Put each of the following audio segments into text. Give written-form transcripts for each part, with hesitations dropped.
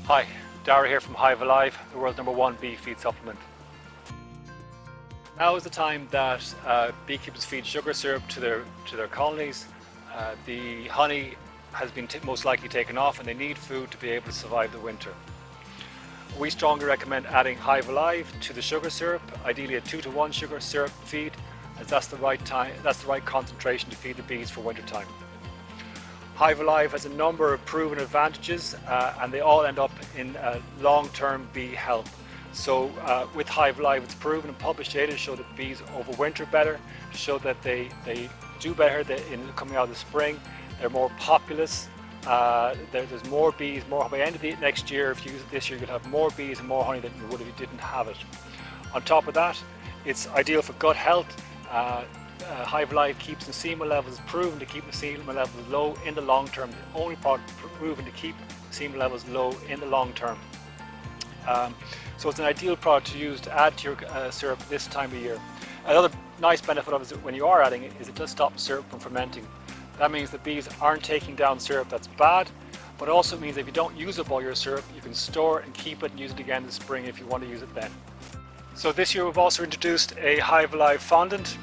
Hi, Dara here from HiveAlive, the world's #1 bee feed supplement. Now is the time that beekeepers feed sugar syrup to their colonies. The honey has been most likely taken off and they need food to be able to survive the winter. We strongly recommend adding HiveAlive to the sugar syrup, ideally a 2-to-1 sugar syrup feed, as that's the right concentration to feed the bees for winter time. HiveAlive has a number of proven advantages and they all end up in long-term bee health. So with HiveAlive, it's proven and published data to show that bees overwinter better, to show that they do better in coming out of the spring. They're more populous. There's more bees. By the end of the next year, if you use it this year, you'll have more bees and more honey than you would if you didn't have it. On top of that, it's ideal for gut health. HiveAlive keeps ensema levels, proven to keep ensema levels low in the long term. The only product proven to keep ensema levels low in the long term. So it's an ideal product to use to add to your syrup this time of year. Another nice benefit of it is that when you are adding it, is it does stop syrup from fermenting. That means the bees aren't taking down syrup that's bad, but also means that if you don't use up all your syrup, you can store it and keep it and use it again in the spring if you want to use it then. So this year we've also introduced a HiveAlive fondant.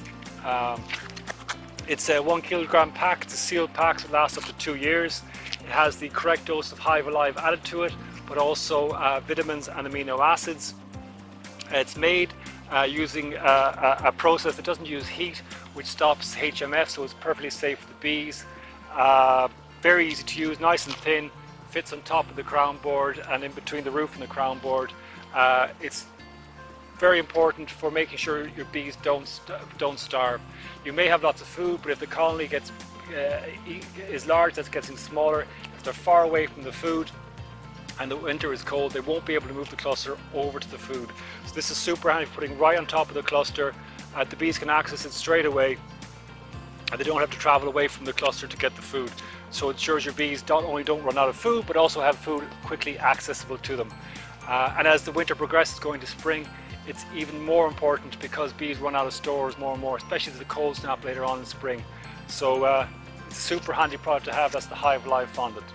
It's a 1 kilogram pack. It's a sealed pack, so it lasts up to 2 years. It has the correct dose of HiveAlive added to it, but also vitamins and amino acids. It's made using a process that doesn't use heat, which stops HMF, so it's perfectly safe for the bees. Very easy to use, nice and thin, fits on top of the crown board and in between the roof and the crown board. It's very important for making sure your bees don't starve. You may have lots of food, but if the colony is large, that's getting smaller. If they're far away from the food and the winter is cold, they won't be able to move the cluster over to the food. So this is super handy for putting right on top of the cluster. The bees can access it straight away and they don't have to travel away from the cluster to get the food. So it ensures your bees not only don't run out of food, but also have food quickly accessible to them. And as the winter progresses going to spring, it's even more important because bees run out of stores more and more, especially as the cold snap later on in spring. So it's a super handy product to have. That's the HiveAlive fondant.